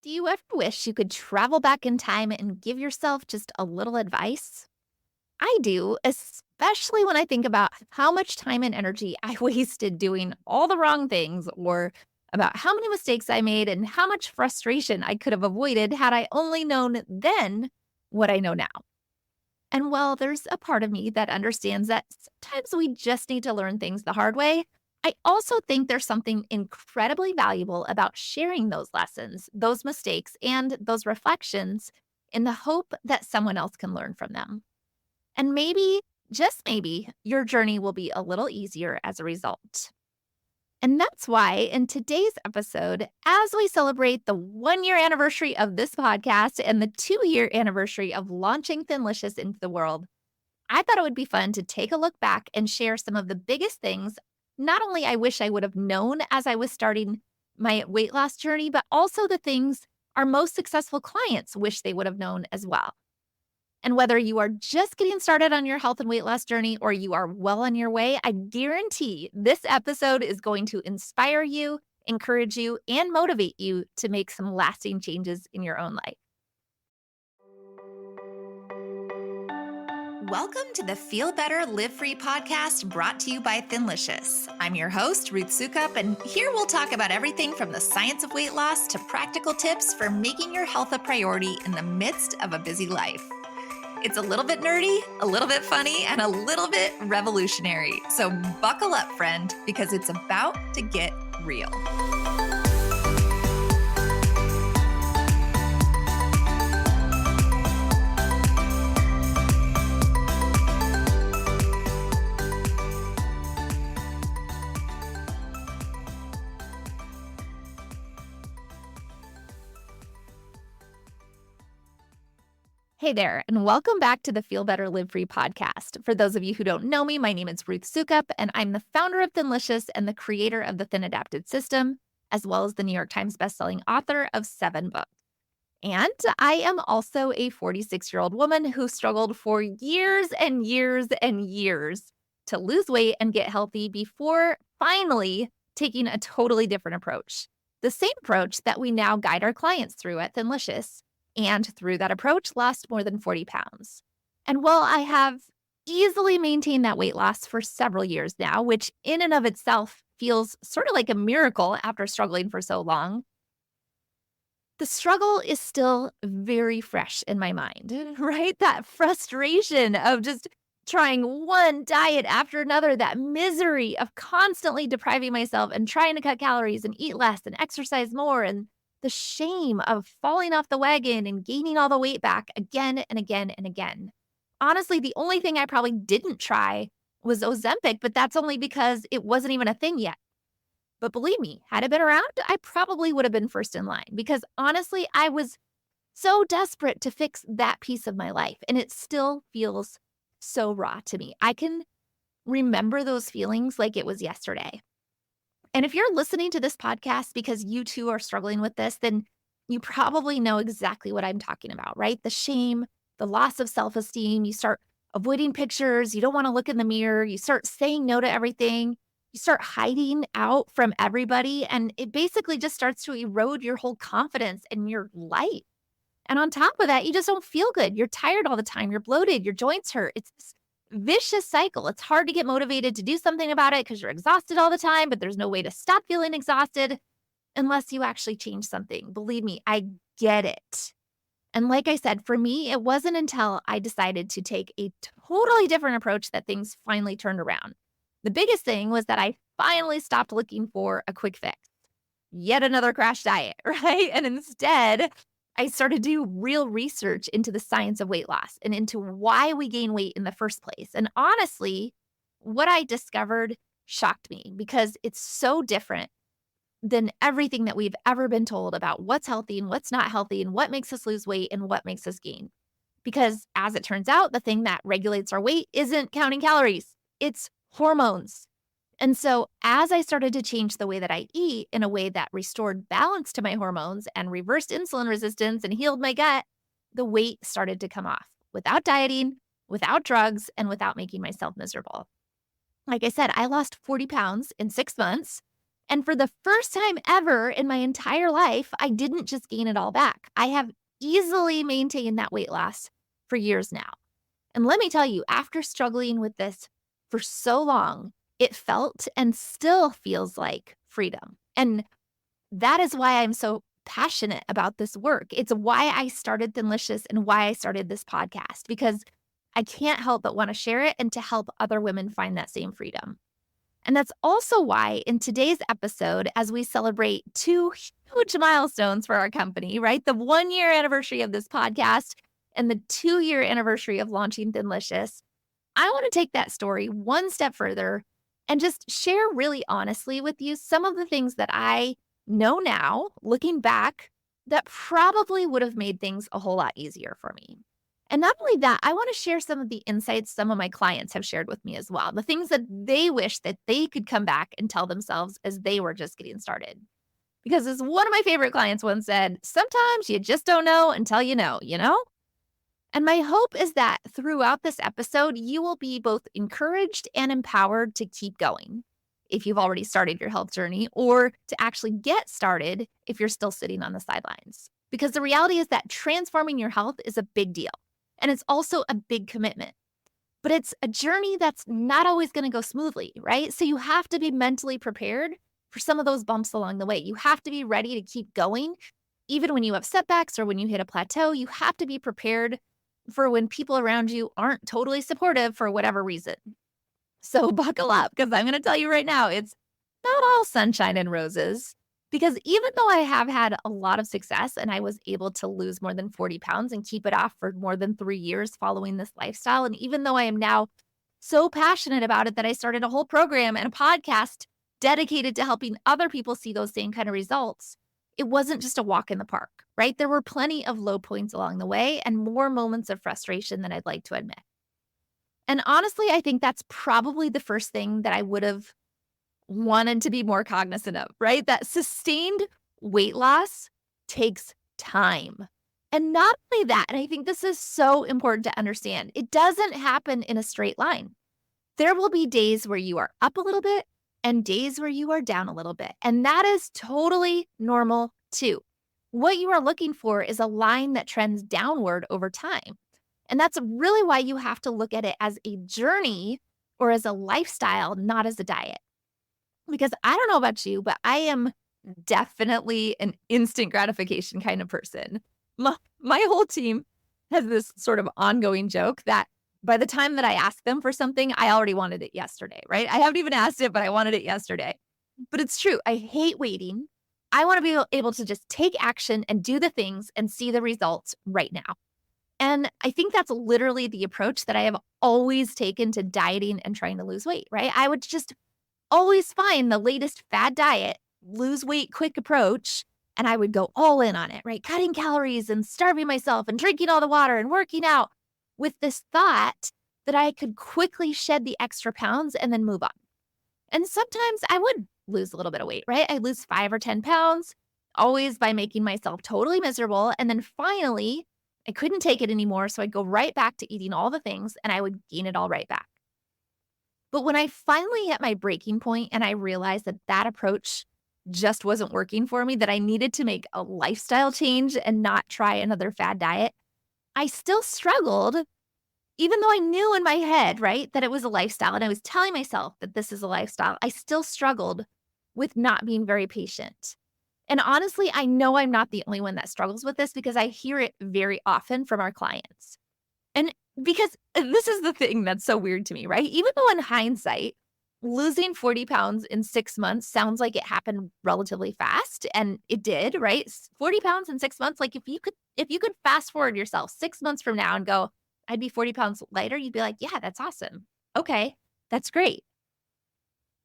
Do you ever wish you could travel back in time and give yourself just a little advice? I do, especially when I think about how much time and energy I wasted doing all the wrong things, or about how many mistakes I made and how much frustration I could have avoided had I only known then what I know now. And while there's a part of me that understands that sometimes we just need to learn things the hard way, I also think there's something incredibly valuable about sharing those lessons, those mistakes, and those reflections in the hope that someone else can learn from them. And maybe, just maybe, your journey will be a little easier as a result. And that's why in today's episode, as we celebrate the 1 year anniversary of this podcast and the 2 year anniversary of launching Thinlicious into the world, I thought it would be fun to take a look back and share some of the biggest things, not only I wish I would have known as I was starting my weight loss journey, but also the things our most successful clients wish they would have known as well. And whether you are just getting started on your health and weight loss journey or you are well on your way, I guarantee this episode is going to inspire you, encourage you, and motivate you to make some lasting changes in your own life. Welcome to the Feel Better, Live Free podcast brought to you by Thinlicious. I'm your host, Ruth Sukup, and here we'll talk about everything from the science of weight loss to practical tips for making your health a priority in the midst of a busy life. It's a little bit nerdy, a little bit funny, and a little bit revolutionary. So buckle up, friend, because it's about to get real. Hey there, and welcome back to the Feel Better, Live Free podcast. For those of you who don't know me, my name is Ruth Sukup, and I'm the founder of Thinlicious and the creator of the Thin Adapted System, as well as the New York Times bestselling author of 7 books. And I am also a 46-year-old woman who struggled for years and years and years to lose weight and get healthy before finally taking a totally different approach. The same approach that we now guide our clients through at Thinlicious. And through that approach, lost more than 40 pounds. And while I have easily maintained that weight loss for several years now, which in and of itself feels sort of like a miracle after struggling for so long, the struggle is still very fresh in my mind, right? That frustration of just trying one diet after another, that misery of constantly depriving myself and trying to cut calories and eat less and exercise more, and the shame of falling off the wagon and gaining all the weight back again and again and again. Honestly, the only thing I probably didn't try was Ozempic, but that's only because it wasn't even a thing yet. But believe me, had it been around, I probably would have been first in line because honestly, I was so desperate to fix that piece of my life, and it still feels so raw to me. I can remember those feelings like it was yesterday. And if you're listening to this podcast because you too are struggling with this, then you probably know exactly what I'm talking about, right? The shame, the loss of self-esteem. You start avoiding pictures. You don't want to look in the mirror. You start saying no to everything. You start hiding out from everybody. And it basically just starts to erode your whole confidence in your life. And on top of that, you just don't feel good. You're tired all the time. You're bloated. Your joints hurt. It's this vicious cycle. It's hard to get motivated to do something about it because you're exhausted all the time, but there's no way to stop feeling exhausted unless you actually change something. Believe me, I get it. And like I said, for me, it wasn't until I decided to take a totally different approach that things finally turned around. The biggest thing was that I finally stopped looking for a quick fix, yet another crash diet, right? And instead, I started to do real research into the science of weight loss and into why we gain weight in the first place. And honestly, what I discovered shocked me because it's so different than everything that we've ever been told about what's healthy and what's not healthy and what makes us lose weight and what makes us gain. Because as it turns out, the thing that regulates our weight isn't counting calories, it's hormones. And so as I started to change the way that I eat in a way that restored balance to my hormones and reversed insulin resistance and healed my gut, the weight started to come off without dieting, without drugs, and without making myself miserable. Like I said, I lost 40 pounds in 6 months. And for the first time ever in my entire life, I didn't just gain it all back. I have easily maintained that weight loss for years now. And let me tell you, after struggling with this for so long, it felt and still feels like freedom. And that is why I'm so passionate about this work. It's why I started Thinlicious and why I started this podcast, because I can't help but want to share it and to help other women find that same freedom. And that's also why in today's episode, as we celebrate two huge milestones for our company, right? The 1-year anniversary of this podcast and the 2-year anniversary of launching Thinlicious, I want to take that story one step further and just share really honestly with you some of the things that I know now, looking back, that probably would have made things a whole lot easier for me. And not only that, I want to share some of the insights some of my clients have shared with me as well, the things that they wish that they could come back and tell themselves as they were just getting started. Because as one of my favorite clients once said, sometimes you just don't know until you know, you know? And my hope is that throughout this episode, you will be both encouraged and empowered to keep going if you've already started your health journey, or to actually get started if you're still sitting on the sidelines. Because the reality is that transforming your health is a big deal. And it's also a big commitment. But it's a journey that's not always going to go smoothly, right? So you have to be mentally prepared for some of those bumps along the way. You have to be ready to keep going. Even when you have setbacks or when you hit a plateau, you have to be prepared for when people around you aren't totally supportive for whatever reason. So buckle up, because I'm going to tell you right now, it's not all sunshine and roses. Because even though I have had a lot of success and I was able to lose more than 40 pounds and keep it off for more than 3 years following this lifestyle, and even though I am now so passionate about it that I started a whole program and a podcast dedicated to helping other people see those same kind of results, it wasn't just a walk in the park, right? There were plenty of low points along the way and more moments of frustration than I'd like to admit. And honestly, I think that's probably the first thing that I would have wanted to be more cognizant of, right? That sustained weight loss takes time. And not only that, and I think this is so important to understand, it doesn't happen in a straight line. There will be days where you are up a little bit and days where you are down a little bit. And that is totally normal too. What you are looking for is a line that trends downward over time. And that's really why you have to look at it as a journey or as a lifestyle, not as a diet. Because I don't know about you, but I am definitely an instant gratification kind of person. My whole team has this sort of ongoing joke that by the time that I ask them for something, I already wanted it yesterday, right? I haven't even asked it, but I wanted it yesterday. But it's true. I hate waiting. I want to be able to just take action and do the things and see the results right now. And I think that's literally the approach that I have always taken to dieting and trying to lose weight, right? I would just always find the latest fad diet, lose weight quick approach, and I would go all in on it, right? Cutting calories and starving myself and drinking all the water and working out with this thought that I could quickly shed the extra pounds and then move on. And sometimes I would lose a little bit of weight, right? I lose 5 or 10 pounds, always by making myself totally miserable. And then finally, I couldn't take it anymore. So I'd go right back to eating all the things and I would gain it all right back. But when I finally hit my breaking point and I realized that that approach just wasn't working for me, that I needed to make a lifestyle change and not try another fad diet, I still struggled, even though I knew in my head, right, that it was a lifestyle and I was telling myself that this is a lifestyle. I still struggled with not being very patient. And honestly, I know I'm not the only one that struggles with this because I hear it very often from our clients. And because this is the thing that's so weird to me, right? Even though in hindsight, losing 40 pounds in 6 months sounds like it happened relatively fast, and it did, right? 40 pounds in 6 months, like if you could fast forward yourself 6 months from now and go, I'd be 40 pounds lighter, you'd be like, yeah, that's awesome. Okay, that's great.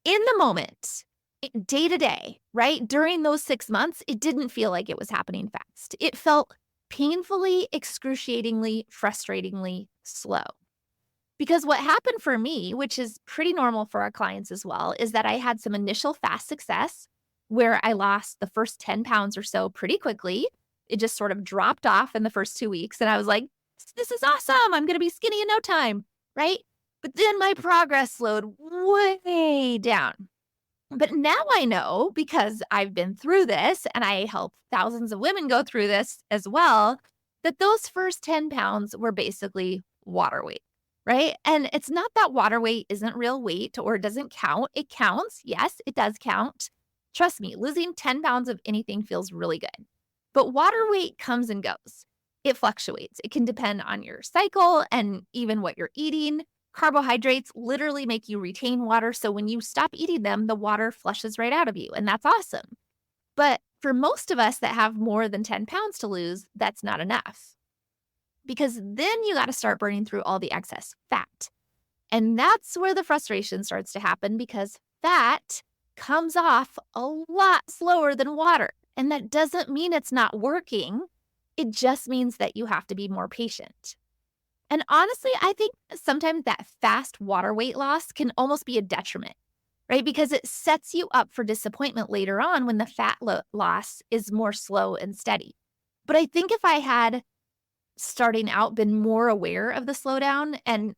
In the moment, day to day, right? During those 6 months, it didn't feel like it was happening fast. It felt painfully, excruciatingly, frustratingly slow. Because what happened for me, which is pretty normal for our clients as well, is that I had some initial fast success where I lost the first 10 pounds or so pretty quickly. It just sort of dropped off in the first 2 weeks. And I was like, this is awesome. I'm going to be skinny in no time, right? But then my progress slowed way down. But now I know because I've been through this and I help thousands of women go through this as well, that those first 10 pounds were basically water weight, right? And it's not that water weight isn't real weight or it doesn't count. It counts. Yes, it does count. Trust me, losing 10 pounds of anything feels really good. But water weight comes and goes. It fluctuates. It can depend on your cycle and even what you're eating. Carbohydrates literally make you retain water. So when you stop eating them, the water flushes right out of you. And that's awesome. But for most of us that have more than 10 pounds to lose, that's not enough because then you got to start burning through all the excess fat. And that's where the frustration starts to happen because fat comes off a lot slower than water. And that doesn't mean it's not working. It just means that you have to be more patient. And honestly, I think sometimes that fast water weight loss can almost be a detriment, right? Because it sets you up for disappointment later on when the fat loss is more slow and steady. But I think if I had starting out been more aware of the slowdown and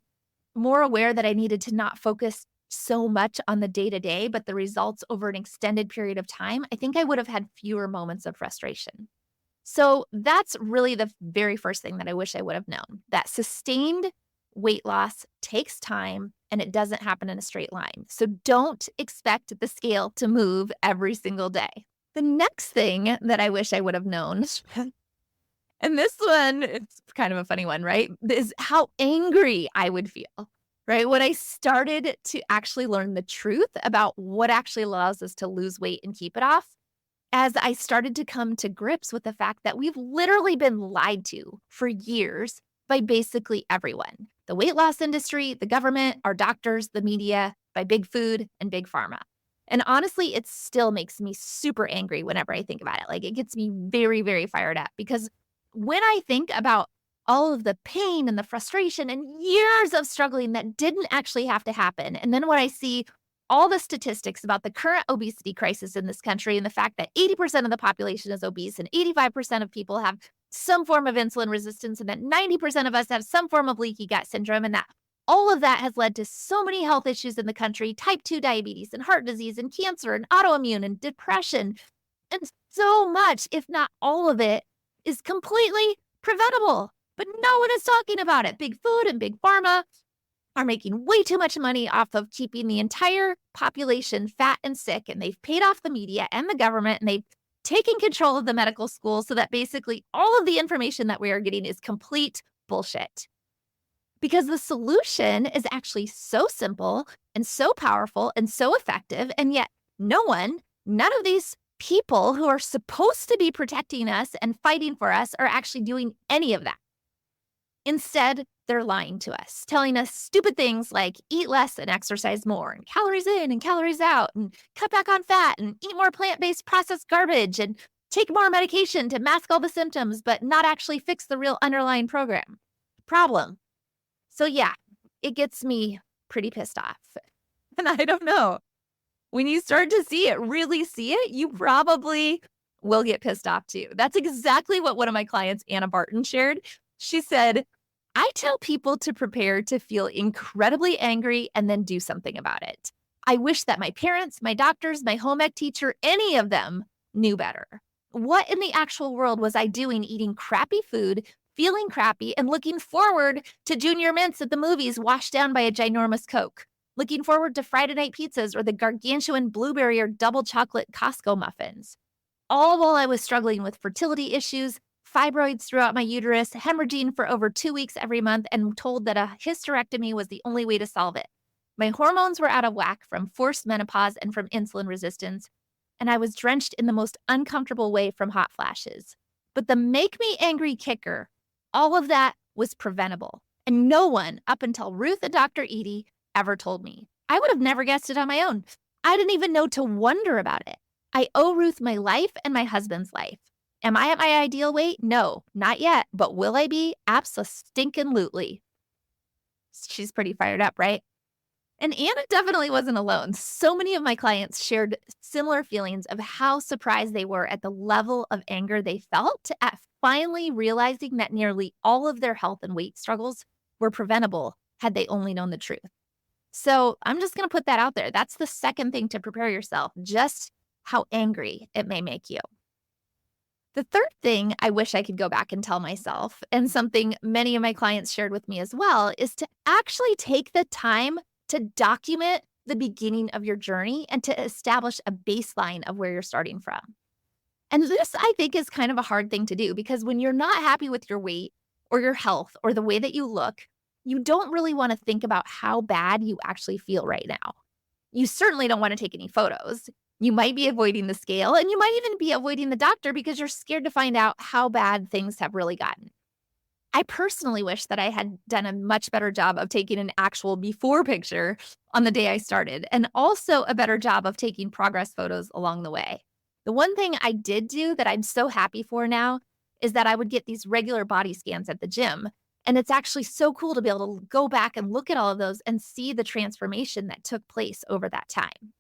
more aware that I needed to not focus so much on the day to day, but the results over an extended period of time, I think I would have had fewer moments of frustration. So that's really the very first thing that I wish I would have known, that sustained weight loss takes time and it doesn't happen in a straight line. So don't expect the scale to move every single day. The next thing that I wish I would have known, and this one, it's kind of a funny one, right? Is how angry I would feel, right? When I started to actually learn the truth about what actually allows us to lose weight and keep it off, as I started to come to grips with the fact that we've literally been lied to for years by basically everyone, the weight loss industry, the government, our doctors, the media, by big food and big pharma. And honestly, it still makes me super angry whenever I think about it. Like it gets me very, very fired up because when I think about all of the pain and the frustration and years of struggling that didn't actually have to happen, and then when I see all the statistics about the current obesity crisis in this country and the fact that 80% of the population is obese and 85% of people have some form of insulin resistance and that 90% of us have some form of leaky gut syndrome and that all of that has led to so many health issues in the country, type 2 diabetes and heart disease and cancer and autoimmune and depression. And so much, if not all of it, is completely preventable. But no one is talking about it. Big food and big pharma are making way too much money off of keeping the entire population fat and sick, and they've paid off the media and the government, and they've taken control of the medical schools so that basically all of the information that we are getting is complete bullshit. Because the solution is actually so simple and so powerful and so effective, and yet none of these people who are supposed to be protecting us and fighting for us are actually doing any of that. Instead, they're lying to us, telling us stupid things like eat less and exercise more, and calories in and calories out, and cut back on fat, and eat more plant-based processed garbage, and take more medication to mask all the symptoms, but not actually fix the real underlying problem. So yeah, it gets me pretty pissed off. And I don't know. When you start to really see it, you probably will get pissed off too. That's exactly what one of my clients, Anna Barton, shared. She said, I tell people to prepare to feel incredibly angry and then do something about it. I wish that my parents, my doctors, my home ec teacher, any of them knew better. What in the actual world was I doing eating crappy food, feeling crappy, and looking forward to junior mints at the movies washed down by a ginormous Coke? Looking forward to Friday night pizzas or the gargantuan blueberry or double chocolate Costco muffins. All while I was struggling with fertility issues, fibroids throughout my uterus, hemorrhaging for over 2 weeks every month, and told that a hysterectomy was the only way to solve it. My hormones were out of whack from forced menopause and from insulin resistance, and I was drenched in the most uncomfortable way from hot flashes. But the make me angry kicker, all of that was preventable. And no one, up until Ruth and Dr. Edie, ever told me. I would have never guessed it on my own. I didn't even know to wonder about it. I owe Ruth my life and my husband's life. Am I at my ideal weight? No, not yet. But will I be? Abso-stinkin-lutely. She's pretty fired up, right? And Anna definitely wasn't alone. So many of my clients shared similar feelings of how surprised they were at the level of anger they felt at finally realizing that nearly all of their health and weight struggles were preventable had they only known the truth. So I'm just going to put that out there. That's the second thing to prepare yourself, just how angry it may make you. The third thing I wish I could go back and tell myself, and something many of my clients shared with me as well, is to actually take the time to document the beginning of your journey and to establish a baseline of where you're starting from. And this, I think, is kind of a hard thing to do because when you're not happy with your weight or your health or the way that you look, you don't really want to think about how bad you actually feel right now. You certainly don't want to take any photos. You might be avoiding the scale and you might even be avoiding the doctor because you're scared to find out how bad things have really gotten. I personally wish that I had done a much better job of taking an actual before picture on the day I started, and also a better job of taking progress photos along the way. The one thing I did do that I'm so happy for now is that I would get these regular body scans at the gym. And it's actually so cool to be able to go back and look at all of those and see the transformation that took place over that time.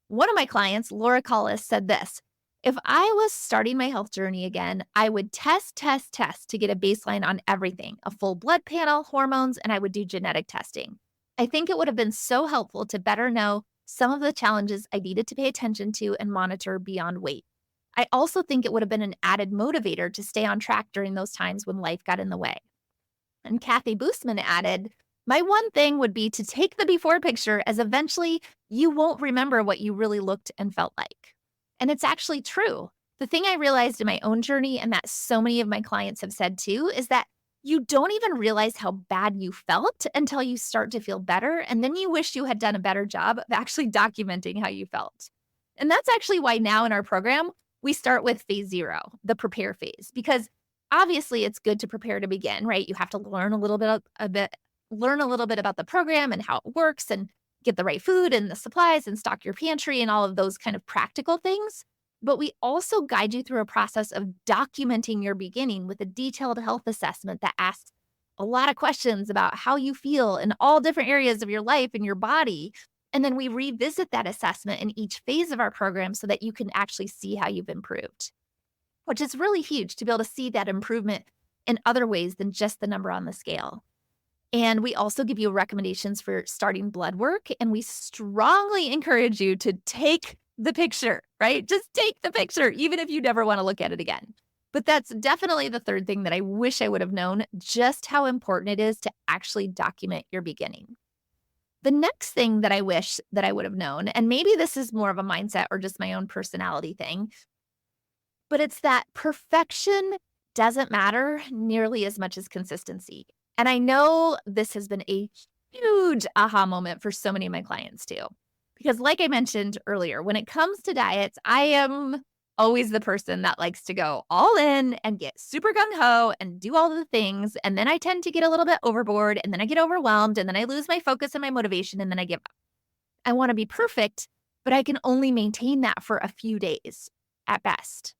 One of my clients, Laura Collis, said this: if I was starting my health journey again, I would test to get a baseline on everything, a full blood panel, hormones, and I would do genetic testing. I think it would have been so helpful to better know some of the challenges I needed to pay attention to and monitor beyond weight. I also think it would have been an added motivator to stay on track during those times when life got in the way. And Kathy Boostman added, my one thing would be to take the before picture, as eventually you won't remember what you really looked and felt like. And it's actually true. The thing I realized in my own journey, and that so many of my clients have said too, is that you don't even realize how bad you felt until you start to feel better. And then you wish you had done a better job of actually documenting how you felt. And that's actually why now in our program, we start with phase 0, the prepare phase, because obviously it's good to prepare to begin, right? You have to learn a little bit about the program and how it works and get the right food and the supplies and stock your pantry and all of those kind of practical things. But we also guide you through a process of documenting your beginning with a detailed health assessment that asks a lot of questions about how you feel in all different areas of your life and your body. And then we revisit that assessment in each phase of our program so that you can actually see how you've improved, which is really huge to be able to see that improvement in other ways than just the number on the scale. And we also give you recommendations for starting blood work. And we strongly encourage you to take the picture, right? Just take the picture, even if you never want to look at it again. But that's definitely the third thing that I wish I would have known, just how important it is to actually document your beginning. The next thing that I wish that I would have known, and maybe this is more of a mindset or just my own personality thing, but it's that perfection doesn't matter nearly as much as consistency. And I know this has been a huge aha moment for so many of my clients too. Because like I mentioned earlier, when it comes to diets, I am always the person that likes to go all in and get super gung-ho and do all the things. And then I tend to get a little bit overboard and then I get overwhelmed and then I lose my focus and my motivation and then I give up. I want to be perfect, but I can only maintain that for a few days at best.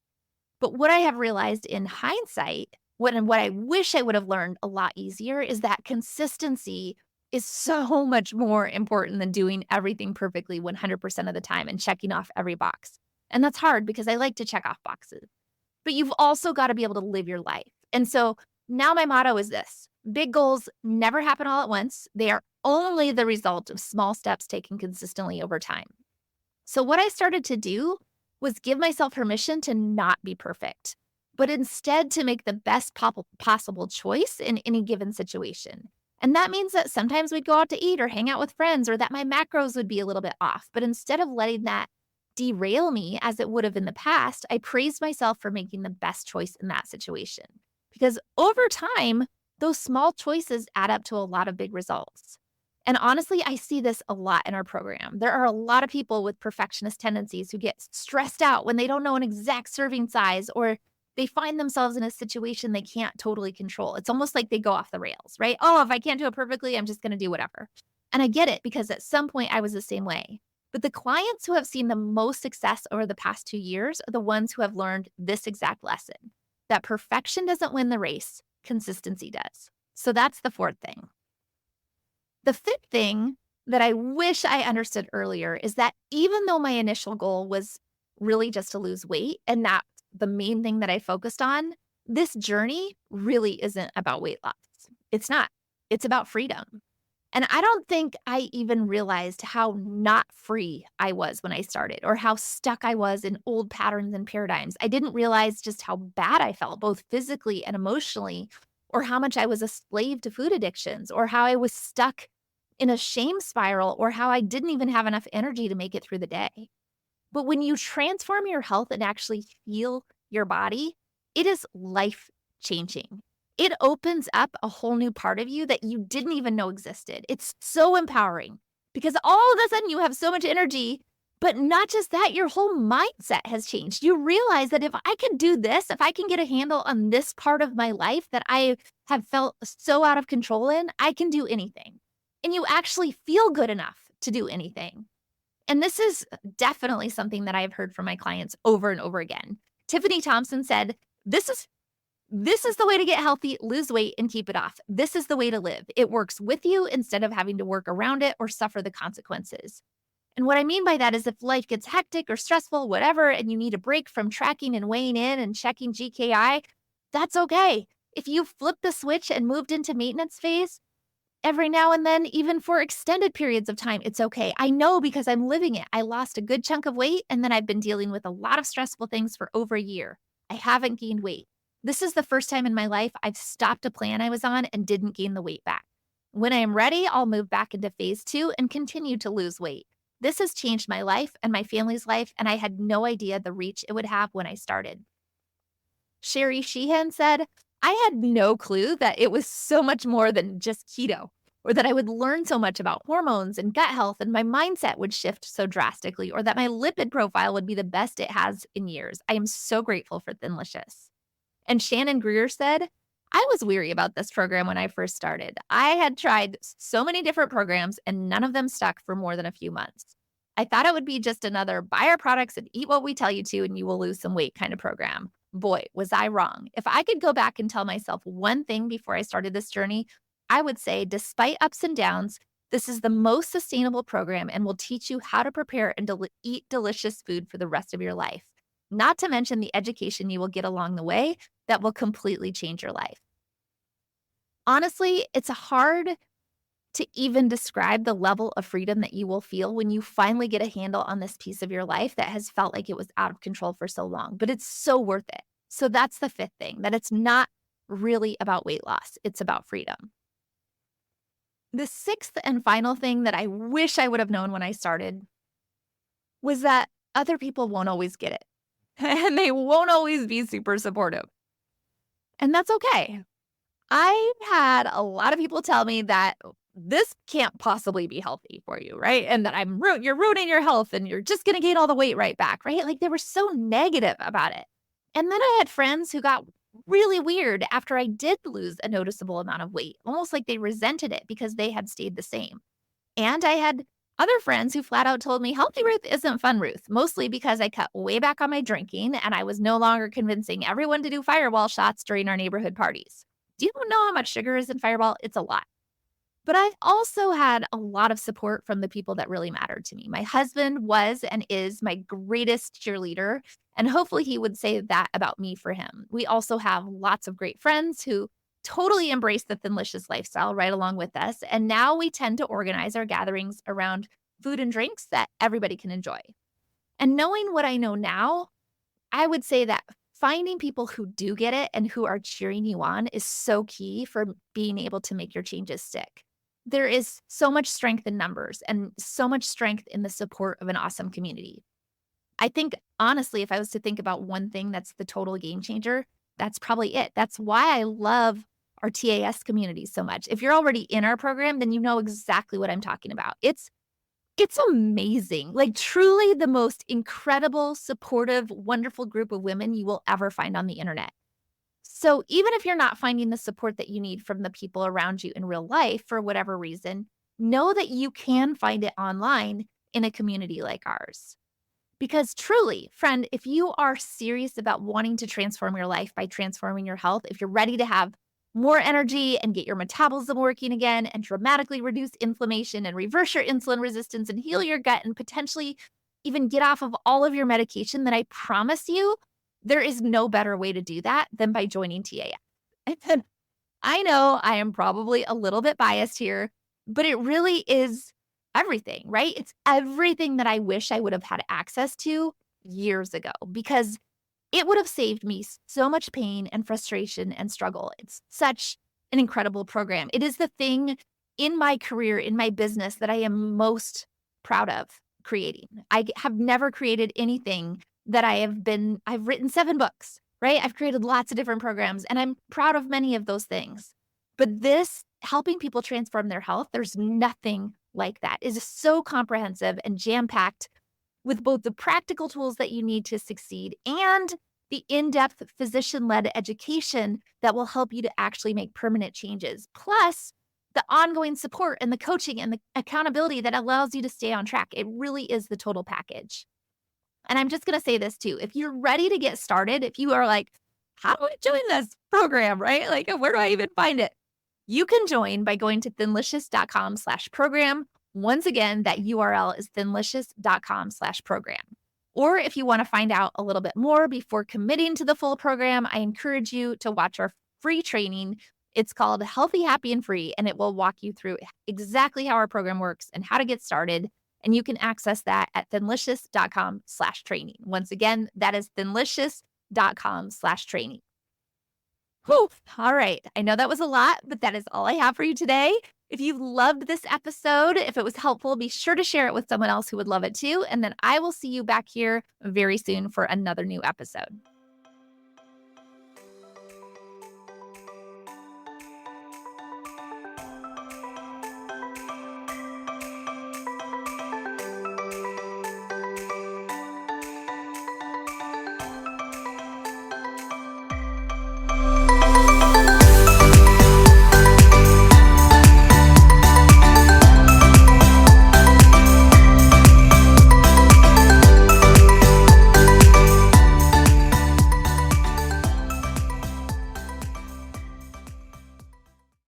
But what I have realized in hindsight, what I wish I would have learned a lot easier, is that consistency is so much more important than doing everything perfectly 100% of the time and checking off every box. And that's hard because I like to check off boxes. But you've also got to be able to live your life. And so now my motto is this: big goals never happen all at once. They are only the result of small steps taken consistently over time. So what I started to do was give myself permission to not be perfect, but instead to make the best possible choice in any given situation. And that means that sometimes we'd go out to eat or hang out with friends, or that my macros would be a little bit off. But instead of letting that derail me as it would have in the past, I praised myself for making the best choice in that situation. Because over time, those small choices add up to a lot of big results. And honestly, I see this a lot in our program. There are a lot of people with perfectionist tendencies who get stressed out when they don't know an exact serving size, or they find themselves in a situation they can't totally control. It's almost like they go off the rails, right? Oh, if I can't do it perfectly, I'm just going to do whatever. And I get it, because at some point I was the same way. But the clients who have seen the most success over the past 2 years are the ones who have learned this exact lesson: that perfection doesn't win the race, consistency does. So that's the fourth thing. The fifth thing that I wish I understood earlier is that even though my initial goal was really just to lose weight, and that's the main thing that I focused on, this journey really isn't about weight loss. It's not. It's about freedom. And I don't think I even realized how not free I was when I started or how stuck I was in old patterns and paradigms. I didn't realize just how bad I felt, both physically and emotionally, or how much I was a slave to food addictions, or how I was stuck in a shame spiral, or how I didn't even have enough energy to make it through the day. But when you transform your health and actually heal your body, it is life changing. It opens up a whole new part of you that you didn't even know existed. It's so empowering because all of a sudden you have so much energy, but not just that, your whole mindset has changed. You realize that if I can do this, if I can get a handle on this part of my life that I have felt so out of control in, I can do anything. And you actually feel good enough to do anything. And this is definitely something that I've heard from my clients over and over again. Tiffany Thompson said, this is the way to get healthy, lose weight, and keep it off. This is the way to live. It works with you instead of having to work around it or suffer the consequences. And what I mean by that is if life gets hectic or stressful, whatever, and you need a break from tracking and weighing in and checking GKI, that's okay. If you flip the switch and moved into maintenance phase, every now and then, even for extended periods of time, it's okay. I know because I'm living it. I lost a good chunk of weight, and then I've been dealing with a lot of stressful things for over a year. I haven't gained weight. This is the first time in my life I've stopped a plan I was on and didn't gain the weight back. When I am ready, I'll move back into phase 2 and continue to lose weight. This has changed my life and my family's life, and I had no idea the reach it would have when I started. Sherry Sheehan said, I had no clue that it was so much more than just keto, or that I would learn so much about hormones and gut health and my mindset would shift so drastically, or that my lipid profile would be the best it has in years. I am so grateful for Thinlicious. And Shannon Greer said, I was weary about this program when I first started. I had tried so many different programs and none of them stuck for more than a few months. I thought it would be just another buy our products and eat what we tell you to and you will lose some weight kind of program. Boy, was I wrong. If I could go back and tell myself one thing before I started this journey, I would say, despite ups and downs, this is the most sustainable program and will teach you how to prepare and eat delicious food for the rest of your life. Not to mention the education you will get along the way that will completely change your life. Honestly, it's hard to even describe the level of freedom that you will feel when you finally get a handle on this piece of your life that has felt like it was out of control for so long, but it's so worth it. So that's the fifth thing, that it's not really about weight loss. It's about freedom. The sixth and final thing that I wish I would have known when I started was that other people won't always get it and they won't always be super supportive. And that's okay. I had a lot of people tell me that this can't possibly be healthy for you, right? And that you're ruining your health and you're just going to gain all the weight right back, right? Like they were so negative about it. And then I had friends who got really weird after I did lose a noticeable amount of weight, almost like they resented it because they had stayed the same. And I had other friends who flat out told me healthy Ruth isn't fun, Ruth, mostly because I cut way back on my drinking and I was no longer convincing everyone to do fireball shots during our neighborhood parties. Do you know how much sugar is in Fireball? It's a lot. But I've also had a lot of support from the people that really mattered to me. My husband was and is my greatest cheerleader, and hopefully he would say that about me for him. We also have lots of great friends who totally embrace the Thinlicious lifestyle right along with us, and now we tend to organize our gatherings around food and drinks that everybody can enjoy. And knowing what I know now, I would say that finding people who do get it and who are cheering you on is so key for being able to make your changes stick. There is so much strength in numbers and so much strength in the support of an awesome community. I think, honestly, if I was to think about one thing that's the total game changer, that's probably it. That's why I love our TAS community so much. If you're already in our program, then you know exactly what I'm talking about. It's amazing, like truly the most incredible, supportive, wonderful group of women you will ever find on the internet. So even if you're not finding the support that you need from the people around you in real life for whatever reason, know that you can find it online in a community like ours. Because truly, friend, if you are serious about wanting to transform your life by transforming your health, if you're ready to have more energy and get your metabolism working again and dramatically reduce inflammation and reverse your insulin resistance and heal your gut and potentially even get off of all of your medication, then I promise you, there is no better way to do that than by joining TAF. And I know I am probably a little bit biased here, But it really is everything, right? It's everything that I wish I would have had access to years ago because it would have saved me so much pain and frustration and struggle. It's such an incredible program. It is the thing in my career, in my business that I am most proud of creating. Have never created anything that I've written 7 books, right? I've created lots of different programs and I'm proud of many of those things. But this helping people transform their health, there's nothing like that. It is so comprehensive and jam-packed with both the practical tools that you need to succeed and the in-depth physician-led education that will help you to actually make permanent changes. Plus, the ongoing support and the coaching and the accountability that allows you to stay on track. It really is the total package. And I'm just going to say this too. If you're ready to get started, if you are like, how do I join this program, right? Like, where do I even find it? You can join by going to thinlicious.com/program. Once again, that URL is thinlicious.com/program. Or if you want to find out a little bit more before committing to the full program, I encourage you to watch our free training. It's called Healthy, Happy, and Free, and it will walk you through exactly how our program works and how to get started. And you can access that at thinlicious.com/training. Once again, that is thinlicious.com/training. Whew. All right. I know that was a lot, but that is all I have for you today. If you loved this episode, if it was helpful, be sure to share it with someone else who would love it too. And then I will see you back here very soon for another new episode.